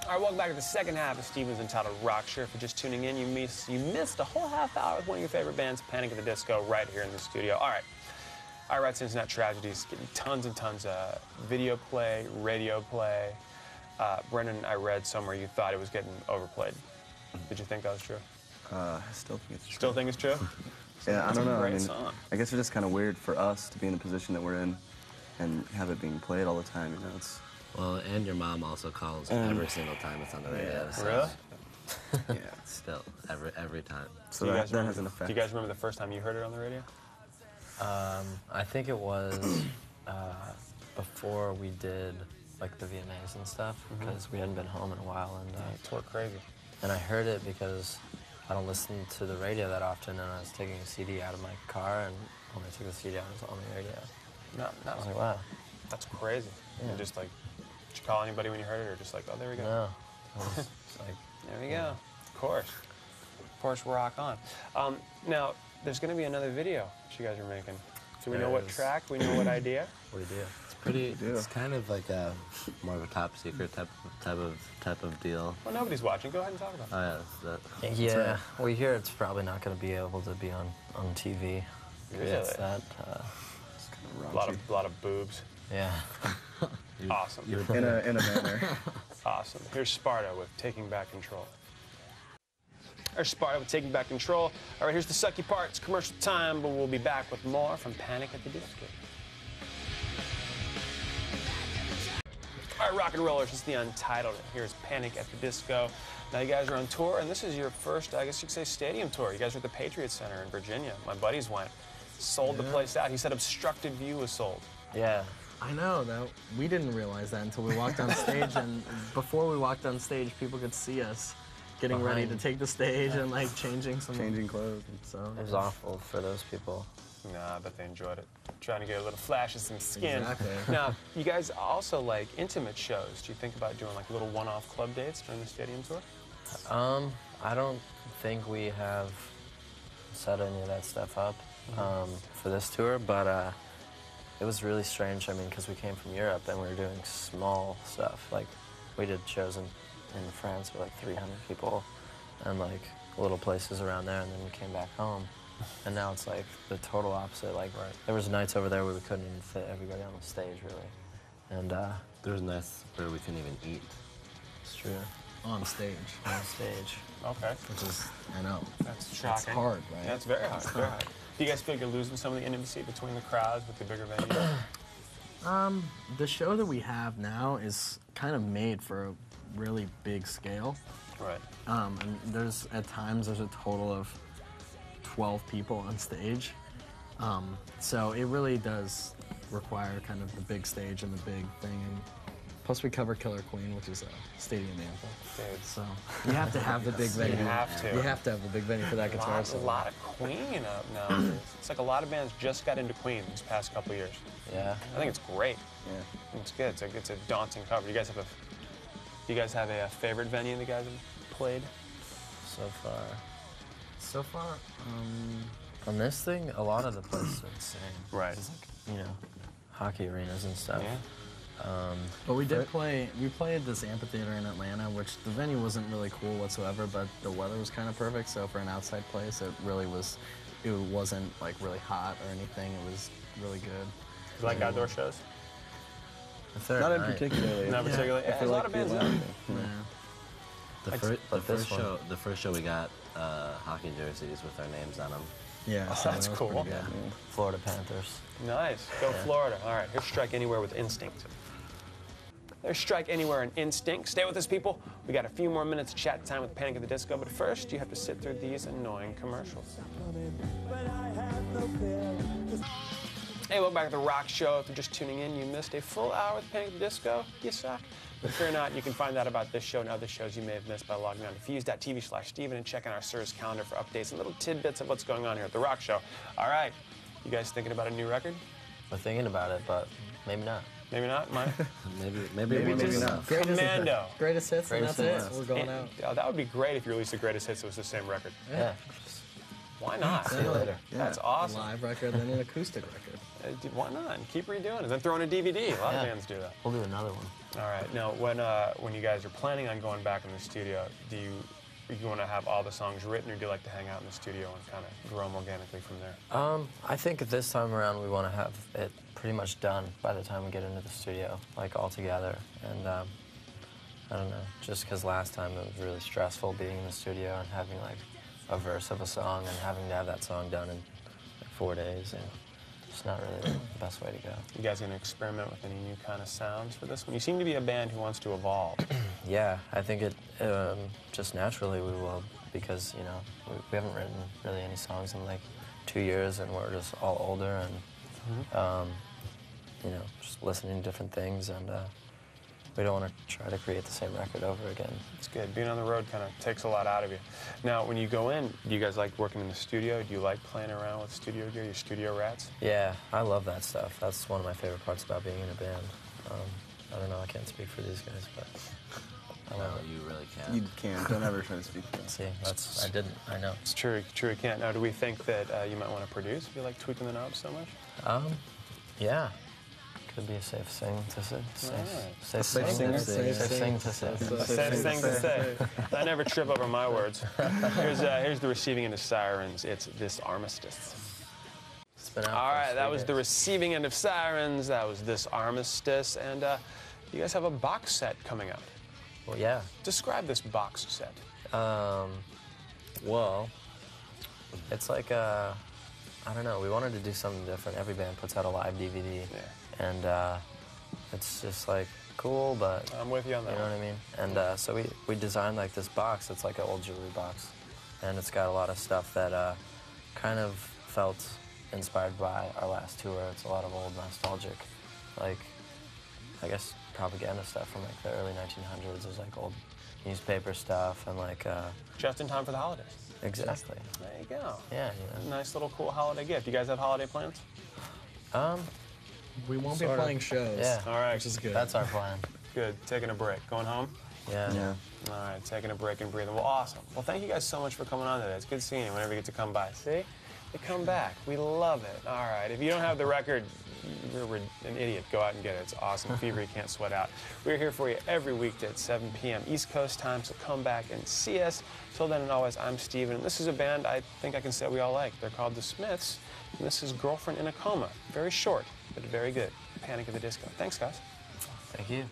All right, welcome back to the second half of Steven's Untitled Rock Show. If you're just tuning in, you missed a whole half hour with one of your favorite bands, Panic at the Disco, right here in the studio. All right. I Write Internet Tragedies, getting tons and tons of video play, radio play. Brendan, I read somewhere you thought it was getting overplayed. Did you think that was true? I still think it's true. Still think it's true? Yeah, I don't know. Great I mean, song. I guess it's just kind of weird for us to be in the position that we're in and have it being played all the time. You know, it's. Well, and your mom also calls every single time it's on the radio. Yeah. So Really? yeah, still every time. So that has an effect. Do you guys remember the first time you heard it on the radio? I think it was before we did like the VMAs and stuff, because we hadn't been home in a while, and Tore crazy. and I heard it because I don't listen to the radio that often, and I was taking a CD out of my car, and when I took the CD out, it was on the radio. No, I was like, wow. that's crazy. Yeah. And just like, did you call anybody when you heard it, or just like, oh, there we go? No, I was just like, There we go. Of course, rock on. Now, there's going to be another video that you guys are making. Do we know what track? We know what idea? what do you do? It's pretty. It's kind of like a more of a top secret type of deal. Well, nobody's watching. Go ahead and talk about it. Oh yeah, Yeah, we hear it's probably not going to be able to be on TV. Really? It's that, A lot of boobs. yeah. Awesome. In a manner. Awesome. Here's Sparta with Taking Back Control. There's Sparta with Taking Back Control. All right, here's the sucky part. It's commercial time, but we'll be back with more from Panic at the Disco. All right, rock and rollers, it's the Untitled. Here's Panic at the Disco. Now, you guys are on tour, and this is your first, I guess you could say, stadium tour. You guys are at the Patriot Center in Virginia. My buddies went. Sold the place out. He said Obstructed View was sold. Yeah. I know, that we didn't realize that until we walked on stage, and before we walked on stage, people could see us getting ready to take the stage and like changing clothes. So It was awful for those people. Nah, I bet they enjoyed it. Trying to get a little flash of some skin. Exactly. Now, you guys also like intimate shows. Do you think about doing like little one-off club dates during the stadium tour? I don't think we have set any of that stuff up for this tour, but it was really strange. I mean, because we came from Europe and we were doing small stuff. Like, we did shows in France with like 300 people and like little places around there, and then we came back home. And now it's like the total opposite. Like, there was nights over there where we couldn't even fit everybody on the stage, really. And there was nights where we couldn't even eat. it's true. on stage. On stage. Okay. Which is, I know. That's shocking. It's hard, right? That's very hard. Very hard. Do you guys feel like you're losing some of the intimacy between the crowds with the bigger venue? The show that we have now is kind of made for a really big scale. Right. And at times there's a total of 12 people on stage. So it really does require kind of the big stage and the big thing. And plus we cover Killer Queen, which is a stadium anthem. Dude. So you have to have the big venue. You have to. You have to have the big venue for that guitar A solo. lot of Queen up now. It's like a lot of bands just got into Queen these past couple years. Yeah. I think it's great. Yeah. It's good. It's a daunting cover. Do you guys have a favorite venue that you guys have played? So far, on this thing, a lot of the places are insane. Right. It's like, you know, hockey arenas and stuff. Yeah. But we played this amphitheater in Atlanta, which the venue wasn't really cool whatsoever, but the weather was kind of perfect, so for an outside place, it wasn't like really hot or anything, it was really good. You like outdoor shows? Not in particular. Not particularly. I feel a lot like of bands. Yeah. The first show we got hockey jerseys with our names on them. Yeah, Oh, so that's that was cool. pretty good. Florida Panthers. Nice. Go Florida. All right, here's Strike Anywhere with Instinct. There's Strike Anywhere and Instinct. Stay with us, people. We got a few more minutes of chat time with Panic at the Disco, but first, you have to sit through these annoying commercials. Hey, welcome back to the Rock Show. If you're just tuning in, you missed a full hour with Panic at the Disco. You suck. But fear not, you can find out about this show and other shows you may have missed by logging on to fuse.tv/Steven and checking our SURS calendar for updates and little tidbits of what's going on here at the Rock Show. All right, you guys thinking about a new record? We're thinking about it, but maybe not. Maybe not, Mike? maybe not. Commando. Greatest hits, and that's it. We're going And, out. that would be great if you released the greatest hits. It was the same record. Yeah. Why not? See you later. Yeah. That's A awesome. live record, then an acoustic record. Why not? Keep redoing it. Then throw in a DVD. A lot of bands do that. We'll do another one. All right. Now, when you guys are planning on going back in the studio, do you want to have all the songs written, or do you like to hang out in the studio and kind of grow them organically from there? I think this time around we want to have it pretty much done by the time we get into the studio, like all together. And I don't know, just because last time it was really stressful being in the studio and having like a verse of a song and having to have that song done in like 4 days. And it's not really the best way to go. You guys going to experiment with any new kind of sounds for this one? You seem to be a band who wants to evolve. Yeah, I think it just naturally we will, because you know we haven't written really any songs in like 2 years, and we're just all older and you know, just listening to different things, and we don't want to try to create the same record over again. It's good. Being on the road kind of takes a lot out of you. Now, when you go in, do you guys like working in the studio? Do you like playing around with studio gear, your studio rats? Yeah, I love that stuff. That's one of my favorite parts about being in a band. I don't know, I can't speak for these guys, but I love it. You really can't. You can't. Don't ever try to speak for that. See, I didn't. I know. It's true. You can't. Now, do we think that you might want to produce if you like tweaking the knobs so much? Yeah. Could be a safe thing to say. Safe Safe thing to say. I never trip over my words. Here's the receiving end of Sirens. It's This Armistice. It's been out All for right, 3 that was days. the receiving end of Sirens. That was This Armistice. And you guys have a box set coming out. Well, yeah. Describe this box set. Well, it's like I don't know, we wanted to do something different. Every band puts out a live DVD. Yeah. And it's just like cool, but I'm with you on that. you know what I mean? And so we designed like this box. It's like an old jewelry box, and it's got a lot of stuff that kind of felt inspired by our last tour. It's a lot of old nostalgic, like I guess propaganda stuff from like the early 1900s. There's like old newspaper stuff and like Just in time for the holidays. exactly. There you go. Yeah, you know. Nice little cool holiday gift. You guys have holiday plans? We won't be Sort of. playing shows. Yeah. All right. Which is good. That's our plan. Good. Taking a break. Going home? Yeah. Yeah. All right. Taking a break and breathing. Well, awesome. Well, thank you guys so much for coming on today. It's good seeing you whenever you get to come by. See? They come back. We love it. All right. If you don't have the record, you're an idiot. Go out and get it. It's awesome. Fever you can't sweat out. We're here for you every weekday at 7 p.m. East Coast time, so come back and see us. Till then and always, I'm Steven, and this is a band I think I can say we all like. They're called The Smiths, and this is Girlfriend in a Coma. Very short, but very good. Panic at the Disco. Thanks, guys. Thank you.